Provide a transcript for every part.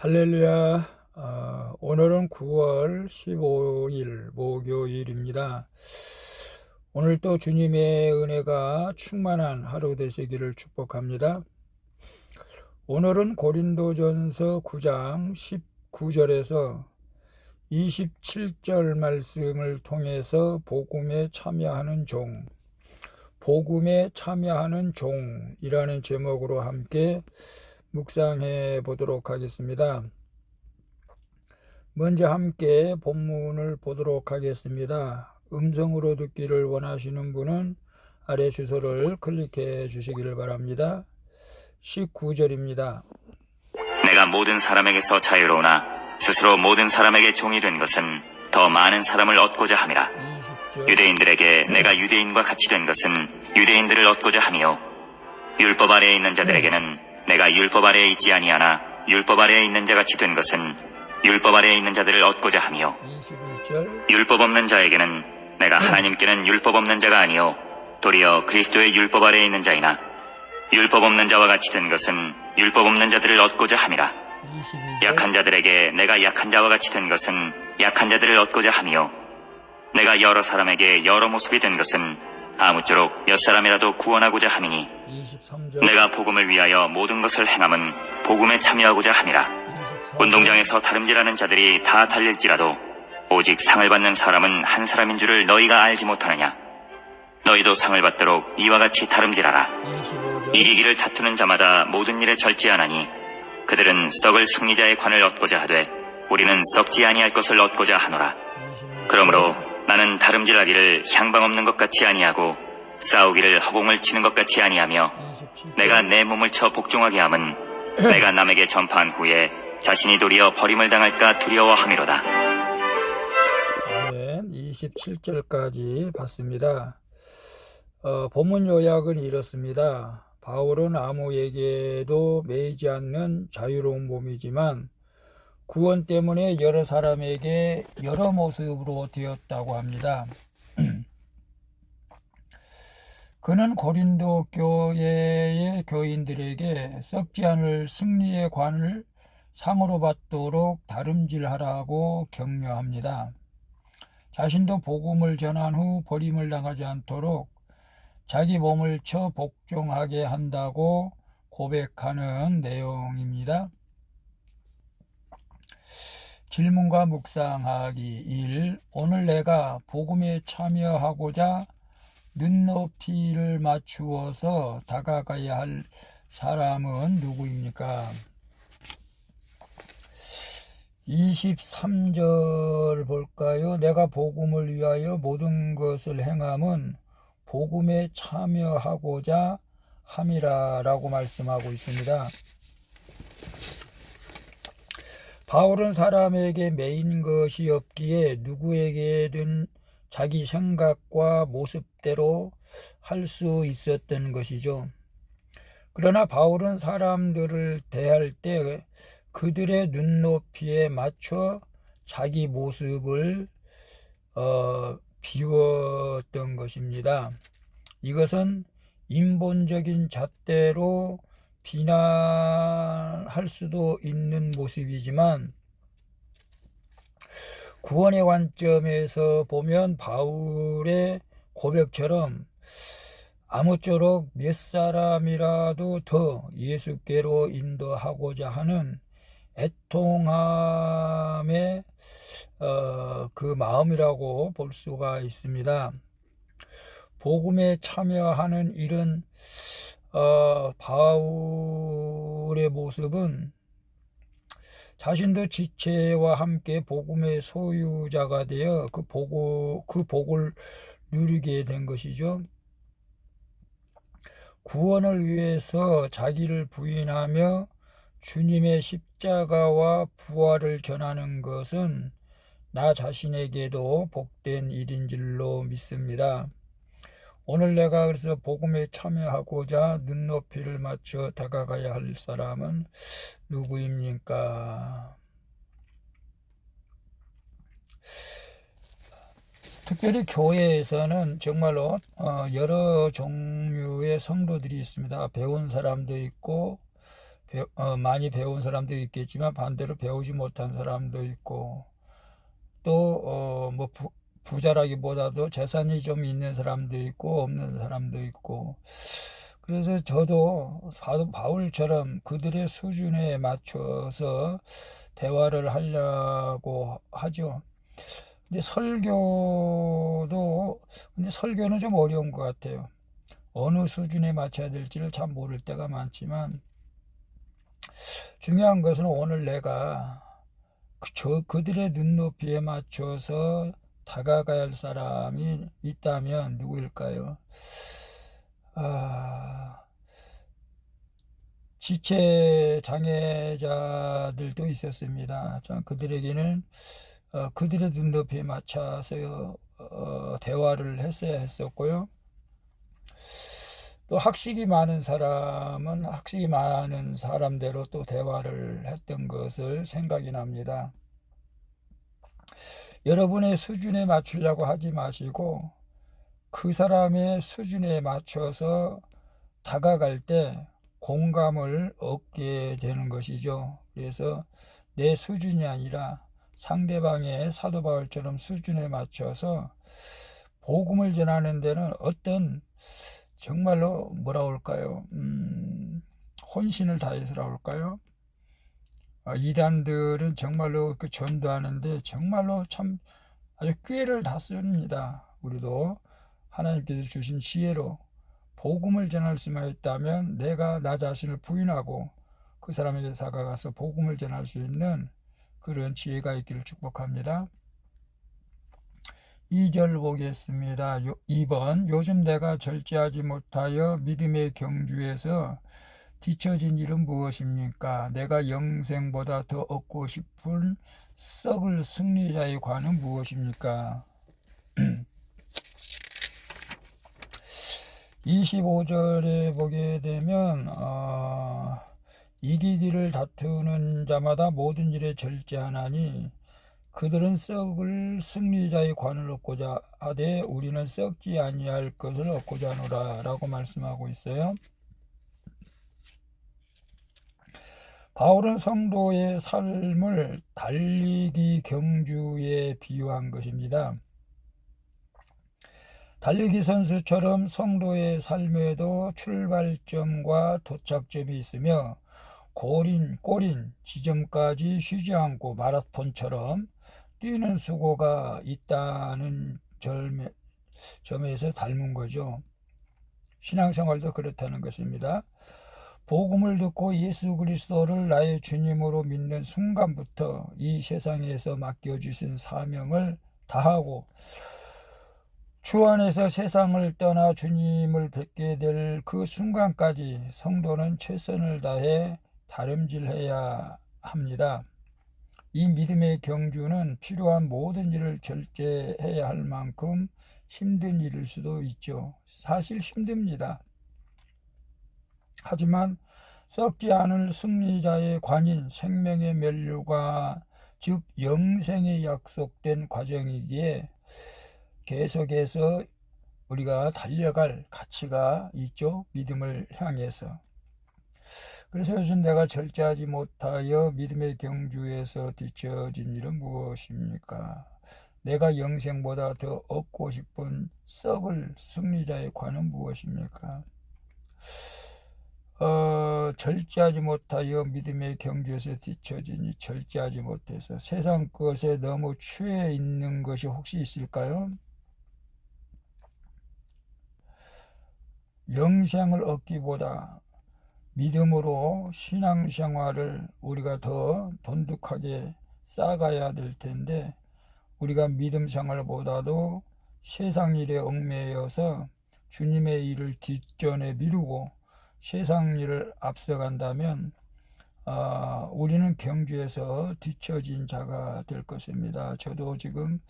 할렐루야. 오늘은 9월 15일 목요일입니다. 오늘도 주님의 은혜가 충만한 하루 되시기를 축복합니다. 오늘은 고린도전서 9장 19절에서 27절 말씀을 통해서 복음에 참여하는 종이라는 제목으로 함께 묵상해 보도록 하겠습니다. 먼저 함께 본문을 보도록 하겠습니다. 음성으로 듣기를 원하시는 분은 아래 주소를 클릭해 주시기를 바랍니다. 19절입니다. 내가 모든 사람에게서 자유로우나 스스로 모든 사람에게 종이 된 것은 더 많은 사람을 얻고자 함이라. 20절. 유대인들에게 내가 유대인과 같이 된 것은 유대인들을 얻고자 함이요 율법 아래에 있는 자들에게는 내가 율법 아래에 있지 아니하나 율법 아래에 있는 자 같이 된 것은 율법 아래에 있는 자들을 얻고자 함이요 21절. 율법 없는 자에게는 내가 하나님께는 율법 없는 자가 아니요 도리어 그리스도의 율법 아래에 있는 자이나 율법 없는 자와 같이 된 것은 율법 없는 자들을 얻고자 함이라. 22절. 약한 자들에게 내가 약한 자와 같이 된 것은 약한 자들을 얻고자 함이요 내가 여러 사람에게 여러 모습이 된 것은 아무쪼록 몇 사람이라도 구원하고자 함이니 23절. 내가 복음을 위하여 모든 것을 행함은 복음에 참여하고자 함이라. 24절. 운동장에서 다름질하는 자들이 다 달릴지라도 오직 상을 받는 사람은 한 사람인 줄을 너희가 알지 못하느냐. 너희도 상을 받도록 이와 같이 다름질하라. 25절. 이기기를 다투는 자마다 모든 일에 절제하나니 그들은 썩을 승리자의 관을 얻고자 하되 우리는 썩지 아니할 것을 얻고자 하노라. 26절. 그러므로 나는 다름질하기를 향방 없는 것 같이 아니하고 싸우기를 허공을 치는 것 같이 아니하며 27절. 내가 내 몸을 쳐 복종하게 함은 내가 남에게 전파한 후에 자신이 도리어 버림을 당할까 두려워함이로다. 아멘. 27절까지 봤습니다. 본문 요약은 이렇습니다. 바울은 아무에게도 매이지 않는 자유로운 몸이지만 구원 때문에 여러 사람에게 여러 모습으로 되었다고 합니다. 그는 고린도 교회의 교인들에게 썩지 않을 승리의 관을 상으로 받도록 다름질하라고 격려합니다. 자신도 복음을 전한 후 버림을 당하지 않도록 자기 몸을 쳐 복종하게 한다고 고백하는 내용입니다. 질문과 묵상하기 1. 오늘 내가 복음에 참여하고자 눈높이를 맞추어서 다가가야 할 사람은 누구입니까? 23절 볼까요? 내가 복음을 위하여 모든 것을 행함은 복음에 참여하고자 함이라 라고 말씀하고 있습니다. 바울은 사람에게 매인 것이 없기에 누구에게든 자기 생각과 모습대로 할 수 있었던 것이죠. 그러나 바울은 사람들을 대할 때 그들의 눈높이에 맞춰 자기 모습을 비웠던 것입니다. 이것은 인본적인 잣대로 비난할 수도 있는 모습이지만 구원의 관점에서 보면 바울의 고백처럼 아무쪼록 몇 사람이라도 더 예수께로 인도하고자 하는 애통함의 그 마음이라고 볼 수가 있습니다. 복음에 참여하는 일은 바울의 모습은 자신도 지체와 함께 복음의 소유자가 되어 그 복을 누리게 된 것이죠. 구원을 위해서 자기를 부인하며 주님의 십자가와 부활을 전하는 것은 나 자신에게도 복된 일인 줄로 믿습니다. 오늘 내가 그래서 복음에 참여하고자 눈높이를 맞춰 다가가야 할 사람은 누구입니까? 특별히 교회에서는 정말로 여러 종류의 성도들이 있습니다. 배운 사람도 있고 많이 배운 사람도 있겠지만 반대로 배우지 못한 사람도 있고 또 뭐 부자라기보다도 재산이 좀 있는 사람도 있고 없는 사람도 있고 그래서 저도 사도 바울처럼 그들의 수준에 맞춰서 대화를 하려고 하죠. 근데 설교는 좀 어려운 것 같아요. 어느 수준에 맞춰야 될지를 참 모를 때가 많지만 중요한 것은 오늘 내가 그들의 눈높이에 맞춰서 다가가야 할 사람이 있다면 누구일까요? 아, 지체 장애자들도 있었습니다. 그들에게는 그들의 눈높이에 맞춰서 대화를 했어야 했었고요. 또 학식이 많은 사람은 학식이 많은 사람대로 또 대화를 했던 것을 생각이 납니다. 여러분의 수준에 맞추려고 하지 마시고 그 사람의 수준에 맞춰서 다가갈 때 공감을 얻게 되는 것이죠. 그래서 내 수준이 아니라 상대방의 사도 바울처럼 수준에 맞춰서 복음을 전하는 데는 어떤 정말로 뭐라 할까요? 혼신을 다해서라 할까요? 이단들은 정말로 그 전도하는데 정말로 참 아주 꾀를 다 씁니다. 우리도 하나님께서 주신 지혜로 복음을 전할 수만 있다면 내가 나 자신을 부인하고 그 사람에게 다가가서 복음을 전할 수 있는 그런 지혜가 있기를 축복합니다. 2절 보겠습니다. 2번 요즘 내가 절제하지 못하여 믿음의 경주에서 뒤처진 일은 무엇입니까? 내가 영생보다 더 얻고 싶은 썩을 승리자의 관은 무엇입니까? 25절에 보게 되면 이기기를 다투는 자마다 모든 일에 절제하나니 그들은 썩을 승리자의 관을 얻고자 하되 우리는 썩지 아니할 것을 얻고자 하노라 라고 말씀하고 있어요. 바울은 성도의 삶을 달리기 경주에 비유한 것입니다. 달리기 선수처럼 성도의 삶에도 출발점과 도착점이 있으며 꼬린 지점까지 쉬지 않고 마라톤처럼 뛰는 수고가 있다는 점에서 닮은 거죠. 신앙생활도 그렇다는 것입니다. 복음을 듣고 예수 그리스도를 나의 주님으로 믿는 순간부터 이 세상에서 맡겨주신 사명을 다하고 주 안에서 세상을 떠나 주님을 뵙게 될 그 순간까지 성도는 최선을 다해 다름질해야 합니다. 이 믿음의 경주는 필요한 모든 일을 절제해야 할 만큼 힘든 일일 수도 있죠. 사실 힘듭니다. 하지만 썩지 않을 승리자의 관인 생명의 면류관 즉 영생에 약속된 과정이기에 계속해서 우리가 달려갈 가치가 있죠. 믿음을 향해서. 그래서 요즘 내가 절제하지 못하여 믿음의 경주에서 뒤처진 일은 무엇입니까? 내가 영생보다 더 얻고 싶은 썩을 승리자의 관은 무엇입니까? 절제하지 못하여 믿음의 경주에서 뒤처지니 절제하지 못해서 세상 것에 너무 취해 있는 것이 혹시 있을까요? 영생을 얻기보다 믿음으로 신앙생활을 우리가 더 돈독하게 쌓아가야 될 텐데 우리가 믿음 생활보다도 세상 일에 얽매여서 주님의 일을 뒷전에 미루고 세상 일을 앞서간다면 우리는 경주에서 뒤처진 자가 될 것입니다. 저도 지금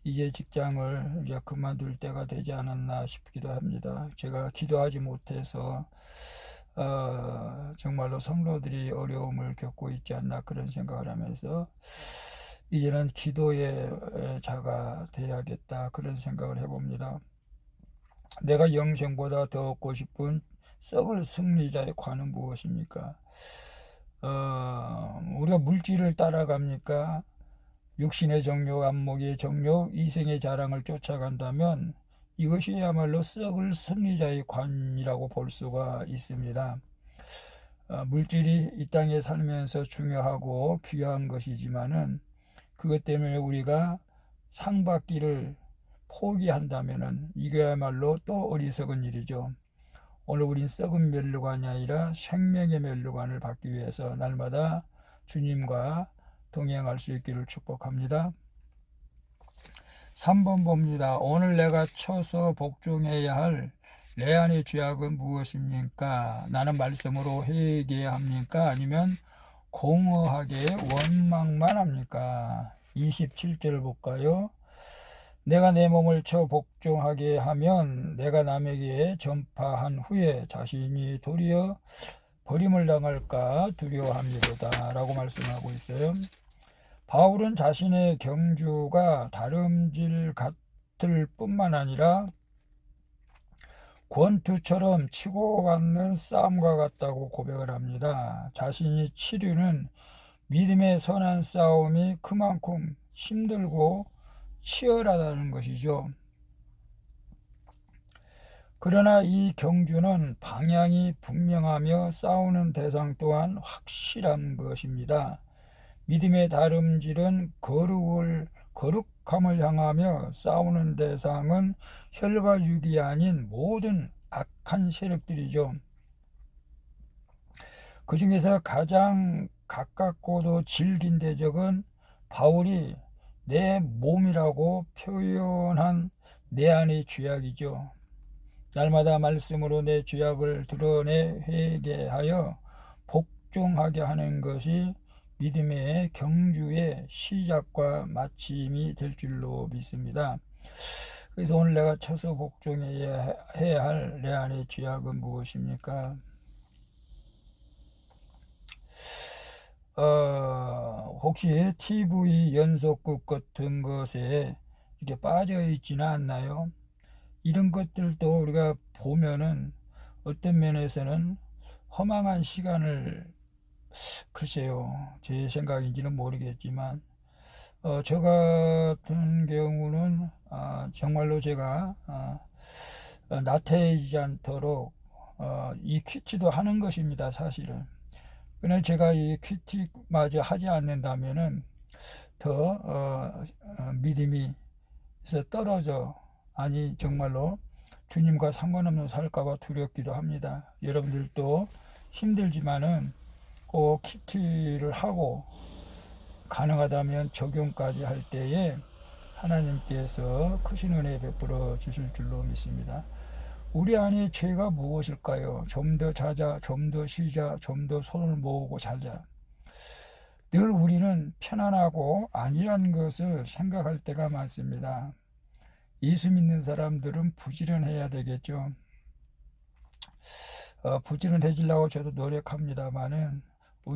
이제 직장을 이제 그만둘 때가 되지 않았나 싶기도 합니다. 제가 기도하지 못해서 정말로 성도들이 어려움을 겪고 있지 않나 그런 생각을 하면서 이제는 기도의 자가 돼야겠다 그런 생각을 해봅니다. 내가 영생보다 더 얻고 싶은 썩을 승리자의 관은 무엇입니까? 우리가 물질을 따라갑니까? 육신의 정욕, 안목의 정욕, 이생의 자랑을 쫓아간다면 이것이야말로 썩을 승리자의 관이라고 볼 수가 있습니다. 물질이 이 땅에 살면서 중요하고 귀한 것이지만은 그것 때문에 우리가 상 받기를 포기한다면은 이거야말로 또 어리석은 일이죠. 오늘 우린 썩은 멸류관이 아니라 생명의 멸류관을 받기 위해서 날마다 주님과 동행할 수 있기를 축복합니다. 3번 봅니다. 오늘 내가 쳐서 복종해야 할 내 안의 죄악은 무엇입니까? 나는 말씀으로 회개해야 합니까? 아니면 공허하게 원망만 합니까? 27절 볼까요? 내가 내 몸을 쳐 복종하게 하면 내가 남에게 전파한 후에 자신이 도리어 버림을 당할까 두려워합니다 라고 말씀하고 있어요. 바울은 자신의 경주가 다름질 같을 뿐만 아니라 권투처럼 치고받는 싸움과 같다고 고백을 합니다. 자신이 치르는 믿음의 선한 싸움이 그만큼 힘들고 치열하다는 것이죠. 그러나 이 경주는 방향이 분명하며 싸우는 대상 또한 확실한 것입니다. 믿음의 다름질은 거룩함을 향하며 싸우는 대상은 혈과 육이 아닌 모든 악한 세력들이죠. 그 중에서 가장 가깝고도 질긴 대적은 바울이 내 몸이라고 표현한 내 안의 죄악이죠. 날마다 말씀으로 내 죄악을 드러내 회개하여 복종하게 하는 것이 믿음의 경주의 시작과 마침이 될 줄로 믿습니다. 그래서 오늘 내가 쳐서 복종해야 할 내 안의 죄악은 무엇입니까? 혹시 TV 연속극 같은 것에 이렇게 빠져 있지는 않나요? 이런 것들도 우리가 보면은 어떤 면에서는 허망한 시간을, 글쎄요, 제 생각인지는 모르겠지만 저 같은 경우는 정말로 제가 나태해지지 않도록 이 큐티도 하는 것입니다, 사실은. 그러나 제가 이 큐티마저 하지 않는다면은 더 믿음이 떨어져, 아니 정말로 주님과 상관없는 살까봐 두렵기도 합니다. 여러분들도 힘들지만은 꼭 큐티를 하고 가능하다면 적용까지 할 때에 하나님께서 크신 은혜 베풀어 주실 줄로 믿습니다. 우리 안에 죄가 무엇일까요? 좀 더 자자, 좀 더 쉬자, 좀 더 손을 모으고 자자. 늘 우리는 편안하고 아니라는 것을 생각할 때가 많습니다. 예수 믿는 사람들은 부지런해야 되겠죠. 부지런해지려고 저도 노력합니다만은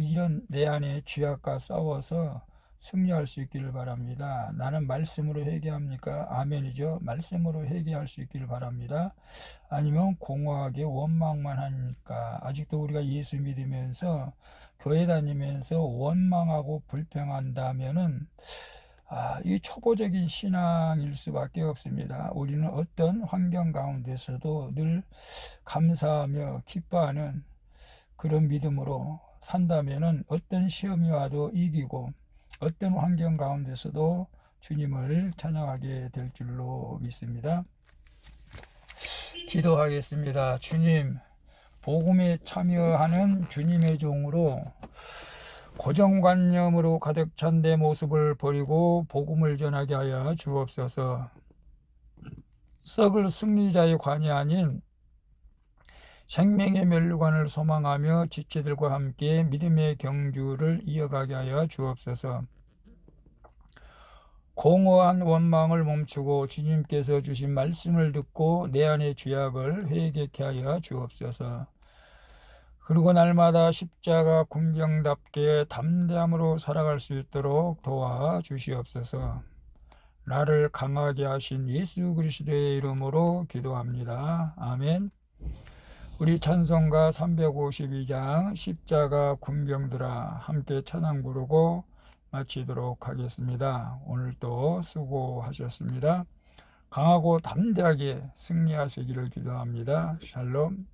이런 내 안에 죄악과 싸워서 승리할 수 있기를 바랍니다. 나는 말씀으로 회개합니까? 아멘이죠. 말씀으로 회개할 수 있기를 바랍니다. 아니면 공허하게 원망만 합니까? 아직도 우리가 예수 믿으면서 교회 다니면서 원망하고 불평한다면은 이 초보적인 신앙일 수밖에 없습니다. 우리는 어떤 환경 가운데서도 늘 감사하며 기뻐하는 그런 믿음으로 산다면은 어떤 시험이 와도 이기고 어떤 환경 가운데서도 주님을 찬양하게 될 줄로 믿습니다. 기도하겠습니다. 주님, 복음에 참여하는 주님의 종으로 고정관념으로 가득 찬 내 모습을 버리고 복음을 전하게 하여 주옵소서. 썩을 승리자의 관이 아닌 생명의 멸류관을 소망하며 지체들과 함께 믿음의 경주를 이어가게 하여 주옵소서. 공허한 원망을 멈추고 주님께서 주신 말씀을 듣고 내 안의 죄악을 회개케 하여 주옵소서. 그리고 날마다 십자가 군병답게 담대함으로 살아갈 수 있도록 도와주시옵소서. 나를 강하게 하신 예수 그리스도의 이름으로 기도합니다. 아멘. 우리 찬송가 352장 십자가 군병들아 함께 찬양 부르고 마치도록 하겠습니다. 오늘도 수고하셨습니다. 강하고 담대하게 승리하시기를 기도합니다. 샬롬.